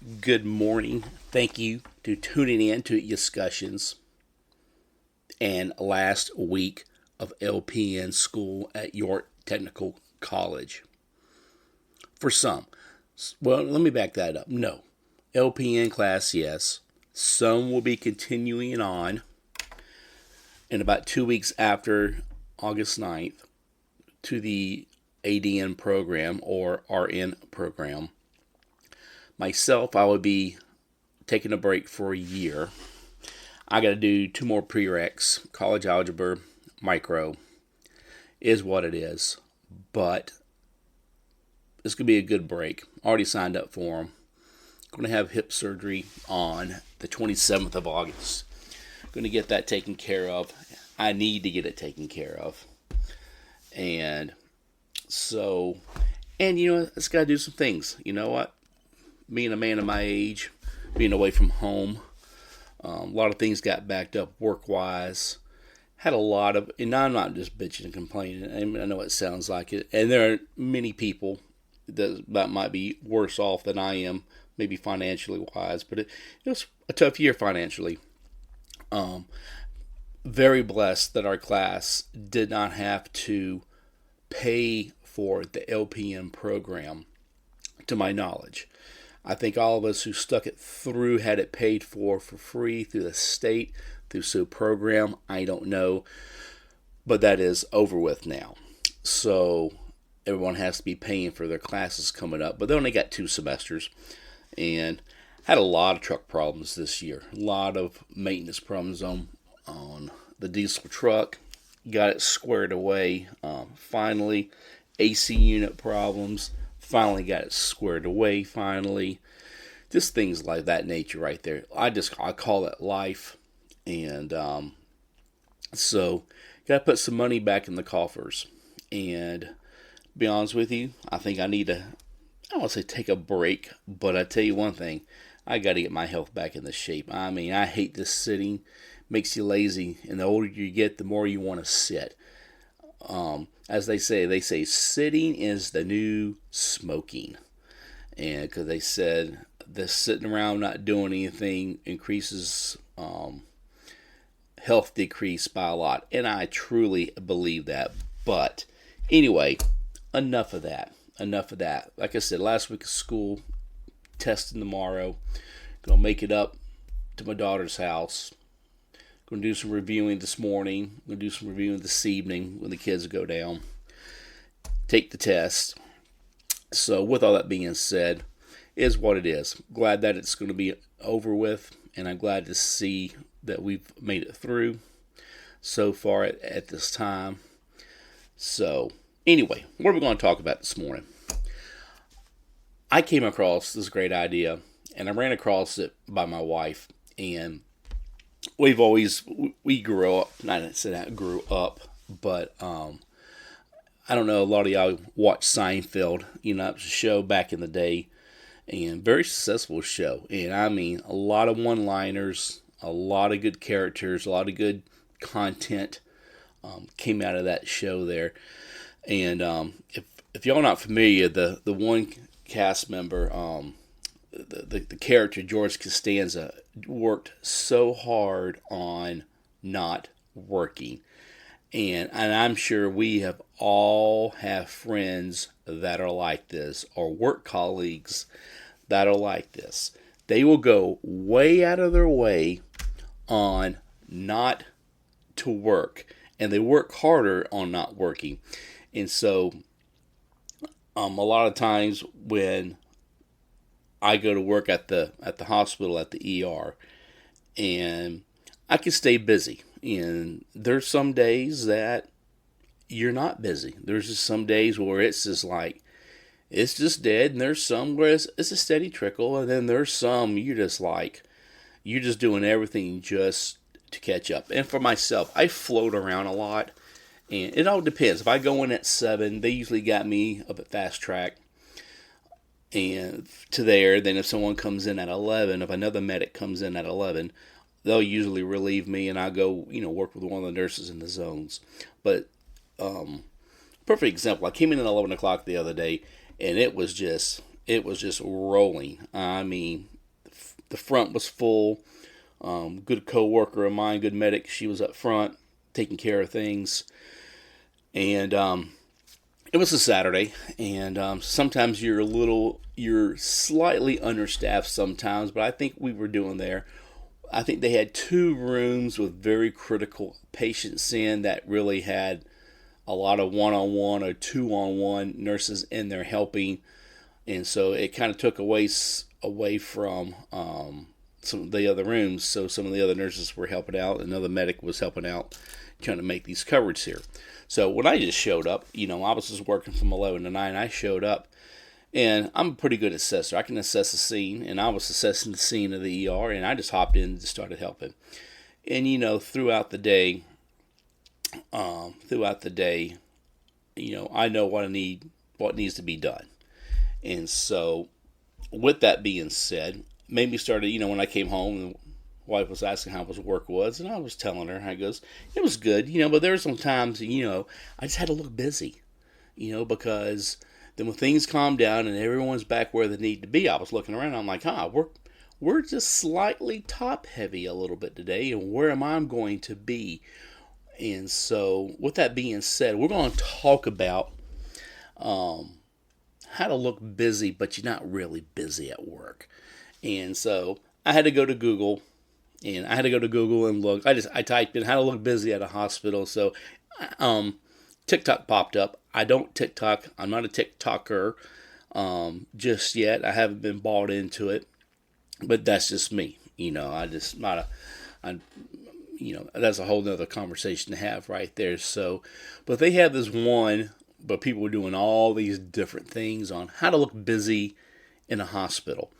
Good morning. Thank you to tuning in to discussions and last week of LPN school at York Technical College. For some, well, let me back that up. No, LPN class, yes. Some will be continuing on in about 2 weeks after August 9th to the ADN program or RN program. Myself, I would be taking a break for a year. I got to do two more prereqs, college algebra, micro, is what it is. But it's going to be a good break. Already signed up for them. Going to have hip surgery on the 27th of August. Going to get that taken care of. I need to get it taken care of. And so, it's got to do some things. You know what? Being a man of my age, being away from home, a lot of things got backed up work-wise. Had a lot of, and I'm not just bitching and complaining. I know it sounds like it. And there are many people that might be worse off than I am, maybe financially wise. But it was a tough year financially. Very blessed that our class did not have to pay for the LPN program, to my knowledge. I think all of us who stuck it through had it paid for free through the state, through some program. I don't know. But that is over with now. So everyone has to be paying for their classes coming up. But they only got 2 semesters. And had a lot of truck problems this year. A lot of maintenance problems on the diesel truck. Got it squared away. Finally, AC unit problems. Finally got it squared away, finally. Just things like that nature right there. I call it life. And so, got to put some money back in the coffers. And to be honest with you, I think I need to, I don't want to say take a break, but I tell you one thing, I got to get my health back into shape. I mean, I hate this sitting. Makes you lazy. And the older you get, the more you want to sit. As they say sitting is the new smoking. And because they said this sitting around not doing anything increases health decrease by a lot. And I truly believe that. But anyway, enough of that. Like I said, last week of school, testing tomorrow. Gonna make it up to my daughter's house. Going to do some reviewing this morning. Going to do some reviewing this evening when the kids go down. Take the test. So with all that being said, is what it is. Glad that it's going to be over with. And I'm glad to see that we've made it through so far at this time. So anyway, what are we going to talk about this morning? I came across this great idea. And I ran across it by my wife. And we grew up, not say that grew up, but I don't know, a lot of y'all watched Seinfeld, it was a show back in the day, and very successful show, and I mean, a lot of one-liners, a lot of good characters, a lot of good content came out of that show there, and if y'all not familiar, the one cast member, the character George Costanza worked so hard on not working, and I'm sure we have all have friends that are like this, or work colleagues that are like this. They will go way out of their way on not to work, and they work harder on not working. And so a lot of times when I go to work at the hospital, at the ER, and I can stay busy. And there's some days that you're not busy. There's just some days where it's just like, it's just dead. And there's some where it's a steady trickle. And then there's some you're just doing everything just to catch up. And for myself, I float around a lot. And it all depends. If I go in at 7, they usually got me up at Fast Track and to there. Then if someone comes in at 11, if another medic comes in at 11, they'll usually relieve me, and I go, work with one of the nurses in the zones. But perfect example, I came in at 11 o'clock the other day, and it was just rolling. I mean, The front was full. Good co-worker of mine, good medic. She was up front taking care of things, and it was a Saturday. And sometimes you're slightly understaffed sometimes, but I think we were doing there. I think they had 2 rooms with very critical patients in that really had a lot of one-on-one or two-on-one nurses in there helping, and so it kind of took away from some of the other rooms. So some of the other nurses were helping out, another medic was helping out, trying to make these coverage here. So when I just showed up, I was just working from 11 to 9. I showed up, and I'm a pretty good assessor. I can assess a scene, and I was assessing the scene of the ER, and I just hopped in and just started helping. And throughout the day, I know what needs to be done. And so, with that being said, made me started, when I came home, the wife was asking how his work was, and I was telling her, it was good, but there were some times, I just had to look busy, because then when things calmed down and everyone's back where they need to be, I was looking around, I'm like, we're just slightly top heavy a little bit today, and where am I going to be? And so, with that being said, we're going to talk about how to look busy, but you're not really busy at work. And so, I had to go to Google, and look. I typed in how to look busy at a hospital. So, TikTok popped up. I don't TikTok. I'm not a TikToker just yet. I haven't been bought into it, but that's just me. That's a whole nother conversation to have right there. So, but they have this one, but people are doing all these different things on how to look busy in a hospital.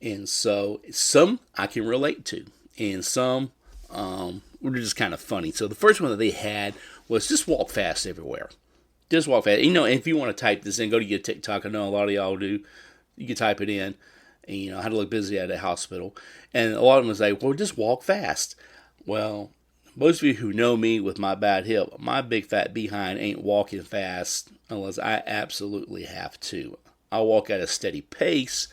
And so some I can relate to, and some were just kind of funny. So the first one that they had was just walk fast everywhere. Just walk fast. If you want to type this in, go to your TikTok. I know a lot of y'all do. You can type it in, and how to look busy at a hospital. And a lot of them was like, well, just walk fast. Well, most of you who know me with my bad hip, my big fat behind ain't walking fast unless I absolutely have to. I walk at a steady pace,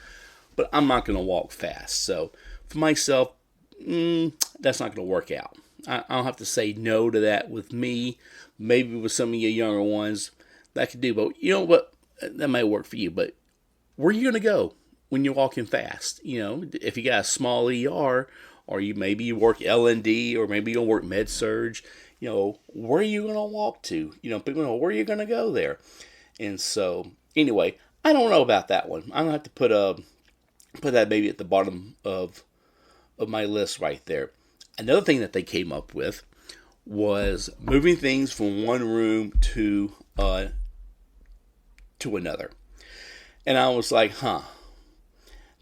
but I'm not going to walk fast. So for myself, that's not going to work out. I'll have to say no to that with me. Maybe with some of your younger ones, that could do. But you know what? That might work for you. But where are you going to go when you're walking fast? If you got a small ER, or you work L&D, or maybe you don't work med surge, where are you going to walk to? People know, where are you going to go there? And so, anyway, I don't know about that one. I'm going to have to put that maybe at the bottom of my list right there. Another thing that they came up with was moving things from one room to another. And I was like,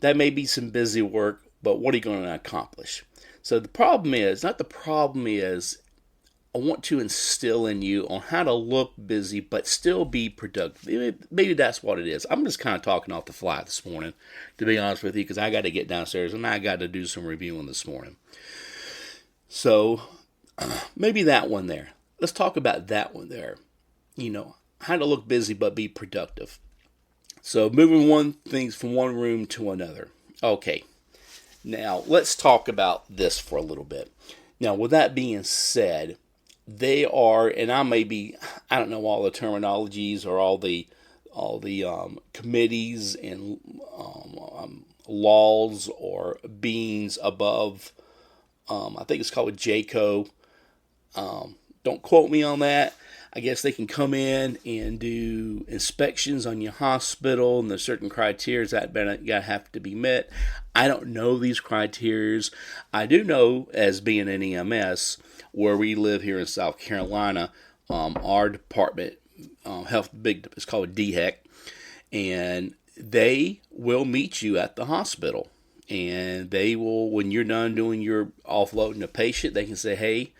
that may be some busy work, but what are you going to accomplish? So the problem is, I want to instill in you on how to look busy but still be productive. Maybe that's what it is. I'm just kind of talking off the fly this morning, to be honest with you, because I got to get downstairs and I got to do some reviewing this morning. So maybe that one there. Let's talk about that one there. How to look busy but be productive. So moving things from one room to another. Okay. Now, let's talk about this for a little bit. Now, with that being said, they are, and I don't know all the terminologies or all the committees and laws or beings above. I think it's called JCO. Don't quote me on that. I guess they can come in and do inspections on your hospital, and there's certain criteria that have to be met. I don't know these criteria. I do know, as being an EMS, where we live here in South Carolina, our department, it's called DHEC, and they will meet you at the hospital. And they will, when you're done doing your offloading a patient, they can say, hey,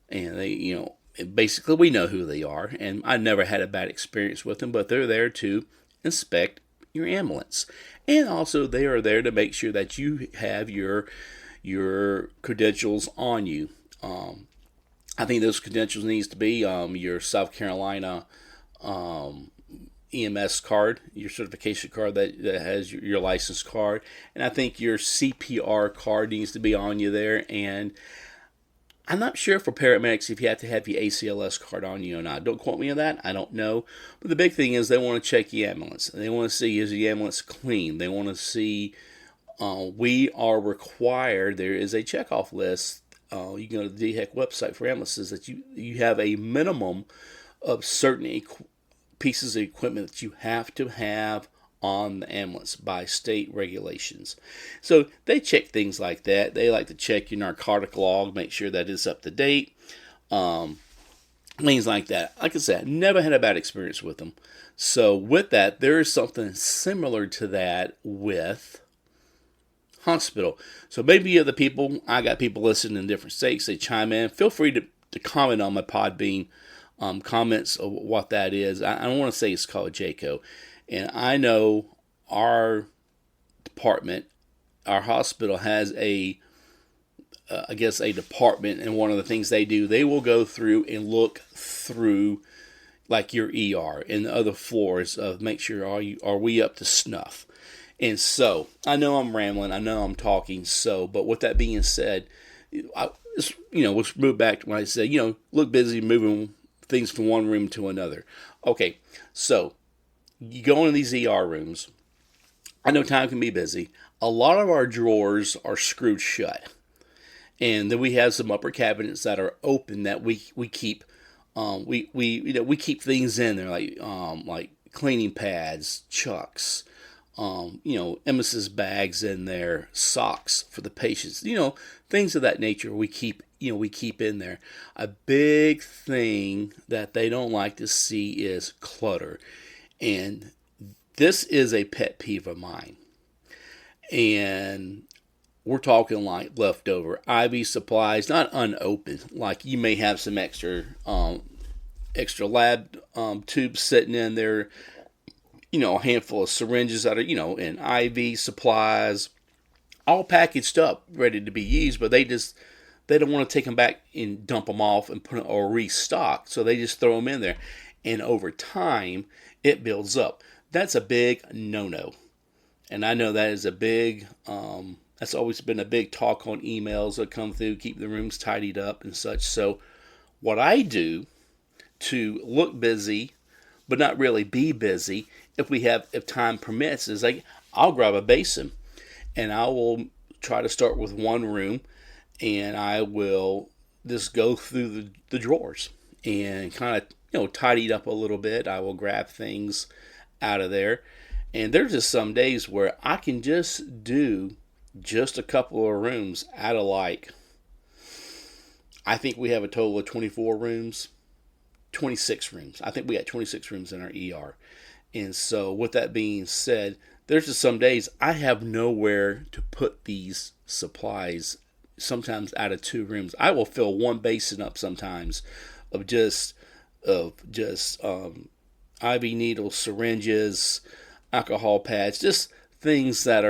and they, basically we know who they are. And I never had a bad experience with them, but they're there to inspect your ambulance. And also they are there to make sure that you have your credentials on you. I think those credentials needs to be your South Carolina EMS card, your certification card that has your license card. And I think your CPR card needs to be on you there. And I'm not sure for paramedics if you have to have your ACLS card on you or not. Don't quote me on that. I don't know. But the big thing is they want to check the ambulance. They want to see, is the ambulance clean? They want to see, we are required, there is a checkoff list. You can go to the DHEC website for ambulances that you have a minimum of certain pieces of equipment that you have to have on the ambulance by state regulations. So they check things like that. They like to check your narcotic log, make sure that it's up to date. Things like that. Like I said, never had a bad experience with them. So with that, there is something similar to that with hospital. So maybe other people, I got people listening in different states, they chime in. Feel free to comment on my Podbean comments of what that is. I don't want to say it's called JACO. And I know our department, our hospital has a department, and one of the things they do, they will go through and look through like your ER and the other floors of make sure are we up to snuff. And so I know I'm rambling, I know I'm talking. But with that being said, let's move back to when I said, look busy moving things from one room to another. Okay, so you go into these ER rooms. I know time can be busy. A lot of our drawers are screwed shut, and then we have some upper cabinets that are open that we keep. We keep things in there like cleaning pads, chucks, emesis bags in there, socks for the patients. Things of that nature we keep in there. A big thing that they don't like to see is clutter. And this is a pet peeve of mine. And we're talking like leftover IV supplies, not unopened. Like you may have some extra lab tubes sitting in there, a handful of syringes that are, and IV supplies, all packaged up, ready to be used, but they don't want to take them back and dump them off and put them or restock. So they just throw them in there. And over time, it builds up. That's a big no-no. And I know that is a big, that's always been a big talk on emails that come through, keep the rooms tidied up and such. So what I do to look busy, but not really be busy, if time permits, is I'll grab a basin and I will try to start with one room, and I will just go through the drawers and kind of tidy it up a little bit. I will grab things out of there, and there's just some days where I can just do just a couple of rooms out of I think we have a total of 24 rooms, 26 rooms. I think we got 26 rooms in our ER. And so with that being said, there's just some days I have nowhere to put these supplies, sometimes out of 2 rooms. I will fill one basin up sometimes of just IV needles, syringes, alcohol pads, just things that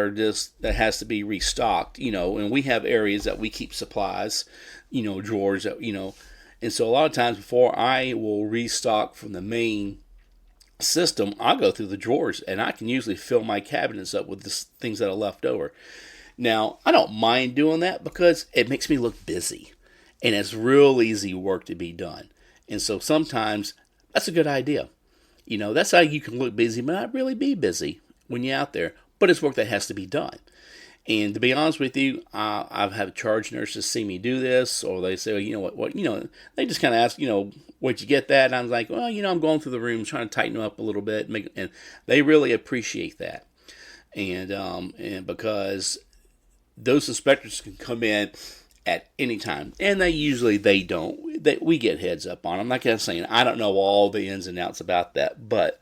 has to be restocked, and we have areas that we keep supplies, drawers that, and so a lot of times before I will restock from the main system, I'll go through the drawers, and I can usually fill my cabinets up with the things that are left over. Now, I don't mind doing that because it makes me look busy, and it's real easy work to be done. And so sometimes that's a good idea. That's how you can look busy, but not really be busy when you're out there. But it's work that has to be done. And to be honest with you, I've had charge nurses see me do this, or they say, they just kind of ask, where'd you get that? And I was like, well, I'm going through the room trying to tighten them up a little bit, and they really appreciate that. And because those inspectors can come in at any time, and they don't. We get heads up on them. Like I was saying, I don't know all the ins and outs about that, but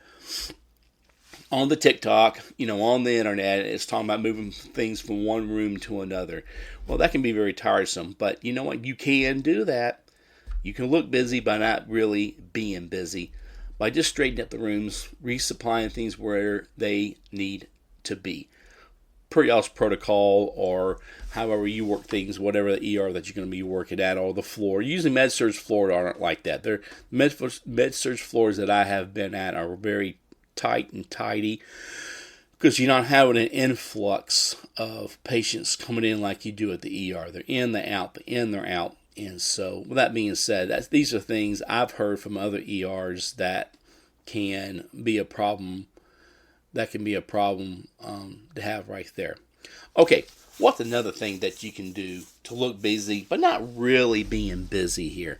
on the TikTok, on the internet, it's talking about moving things from one room to another. Well, that can be very tiresome, but you know what? You can do that. You can look busy by not really being busy, by just straightening up the rooms, resupplying things where they need to be. Per y'all's protocol, or however you work things, whatever the ER that you're going to be working at, or the floor. Usually med-surg floors aren't like that. They're med-surg floors that I have been at are very tight and tidy, because you're not having an influx of patients coming in like you do at the ER. They're in, they're out, they're in, they're out. And so, with that being said, these are things I've heard from other ERs that can be a problem. That can be a problem to have right there. Okay, what's another thing that you can do to look busy, but not really being busy here?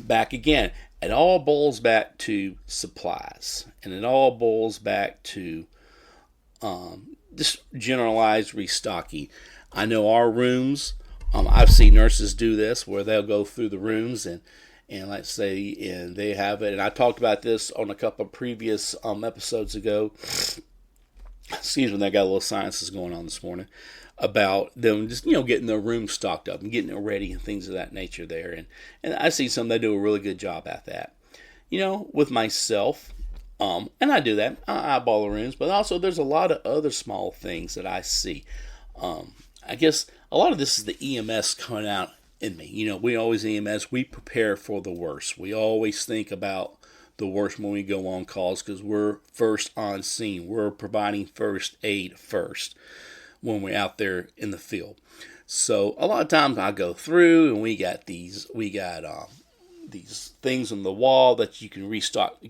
Back again, it all boils back to supplies, and it all boils back to just generalized restocking. I know our rooms. I've seen nurses do this where they'll go through the rooms and let's say and they have it. And I talked about this on a couple of previous episodes ago. Excuse me, I got a little sciences going on this morning about them just getting their room stocked up and getting it ready and things of that nature there. And I see some that do a really good job at that. With myself. And I do that. I eyeball the rooms, but also there's a lot of other small things that I see. I guess a lot of this is the EMS coming out in me. We always EMS, we prepare for the worst. We always think about the worst when we go on calls because we're first on scene. We're providing first aid first when we're out there in the field. So a lot of times I go through and we got these things on the wall that you can restock,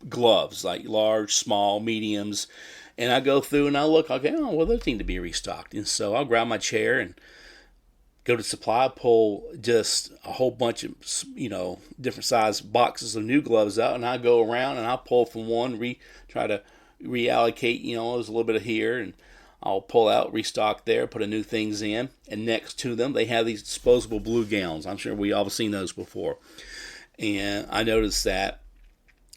gloves like large, small, mediums. And I go through and I look, okay, those need to be restocked. And so I'll grab my chair and go to supply, pull just a whole bunch of, different size boxes of new gloves out. And I go around and I'll pull from one, try to reallocate, there's a little bit of here. And I'll pull out, restock there, put a new things in. And next to them, they have these disposable blue gowns. I'm sure we all have seen those before. And I noticed that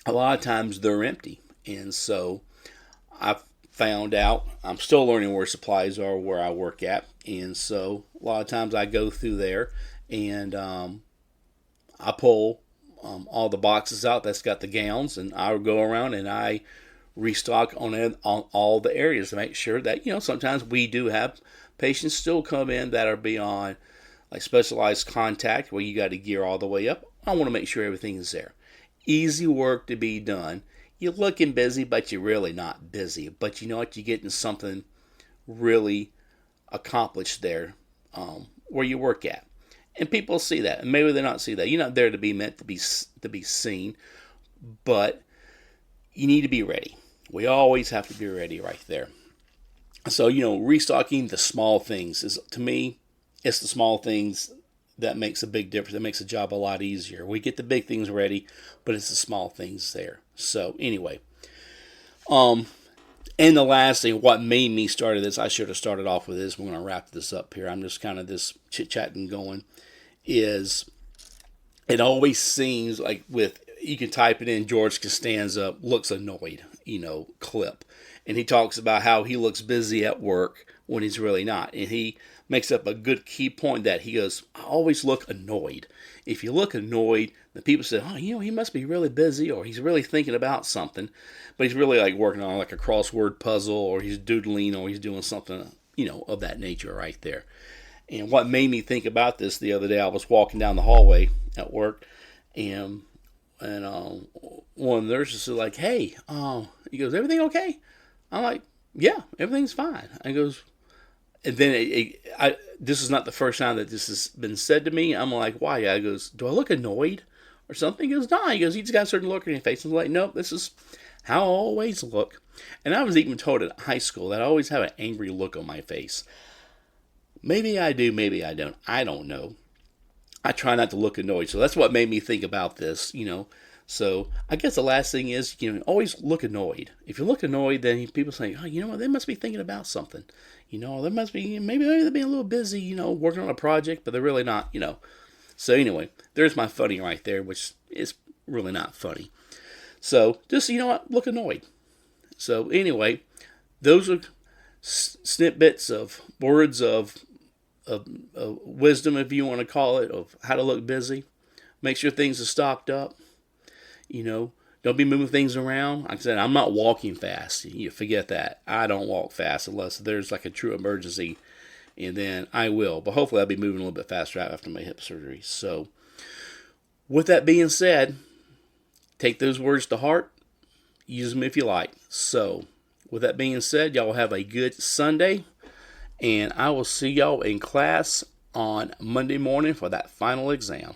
a lot of times they're empty. And so I've found out, I'm still learning where supplies are where I work at. And so a lot of times I go through there and I pull all the boxes out that's got the gowns. And I go around and I restock on all the areas to make sure that, sometimes we do have patients still come in that are beyond like specialized contact where you got to gear all the way up. I want to make sure everything is there. Easy work to be done. You're looking busy, but you're really not busy. But you know what? You're getting something really accomplished there where you work at. And people see that. And maybe they not see that. You're not there to be meant to be seen. But you need to be ready. We always have to be ready right there. So, restocking the small things is, to me, it's the small things that makes a big difference. That makes the job a lot easier. We get the big things ready, but it's the small things there. So, anyway. And the last thing, what made me start this, I should have started off with this. We're going to wrap this up here. I'm just kind of this chit-chatting going, is it always seems like you can type it in, George Costanza looks annoyed, clip. And he talks about how he looks busy at work when he's really not. And he makes up a good key point that he goes, I always look annoyed. If you look annoyed, the people say, he must be really busy or he's really thinking about something. But he's really like working on like a crossword puzzle or he's doodling or he's doing something, of that nature right there. And what made me think about this the other day, I was walking down the hallway at work and one of the nurses is like, hey, he goes, everything okay? I'm like, yeah, everything's fine. And goes, and then this is not the first time that this has been said to me. I'm like, why? I goes, do I look annoyed or something? He goes, no. He goes, you just got a certain look on your face. I'm like, nope, this is how I always look. And I was even told at high school that I always have an angry look on my face. Maybe I do, maybe I don't. I don't know. I try not to look annoyed. So that's what made me think about this, So I guess the last thing is, always look annoyed. If you look annoyed, then people say, they must be thinking about something. There must be, maybe they're being a little busy, working on a project, but they're really not, So anyway, there's my funny right there, which is really not funny. So just, look annoyed. So anyway, those are snippets of words of wisdom, if you want to call it, of how to look busy. Make sure things are stocked up. Don't be moving things around. Like I said, I'm not walking fast. You forget that. I don't walk fast unless there's like a true emergency, and then I will. But hopefully I'll be moving a little bit faster after my hip surgery. So with that being said, take those words to heart. use them if you like. So, with that being said, y'all have a good Sunday, and I will see y'all in class on Monday morning for that final exam.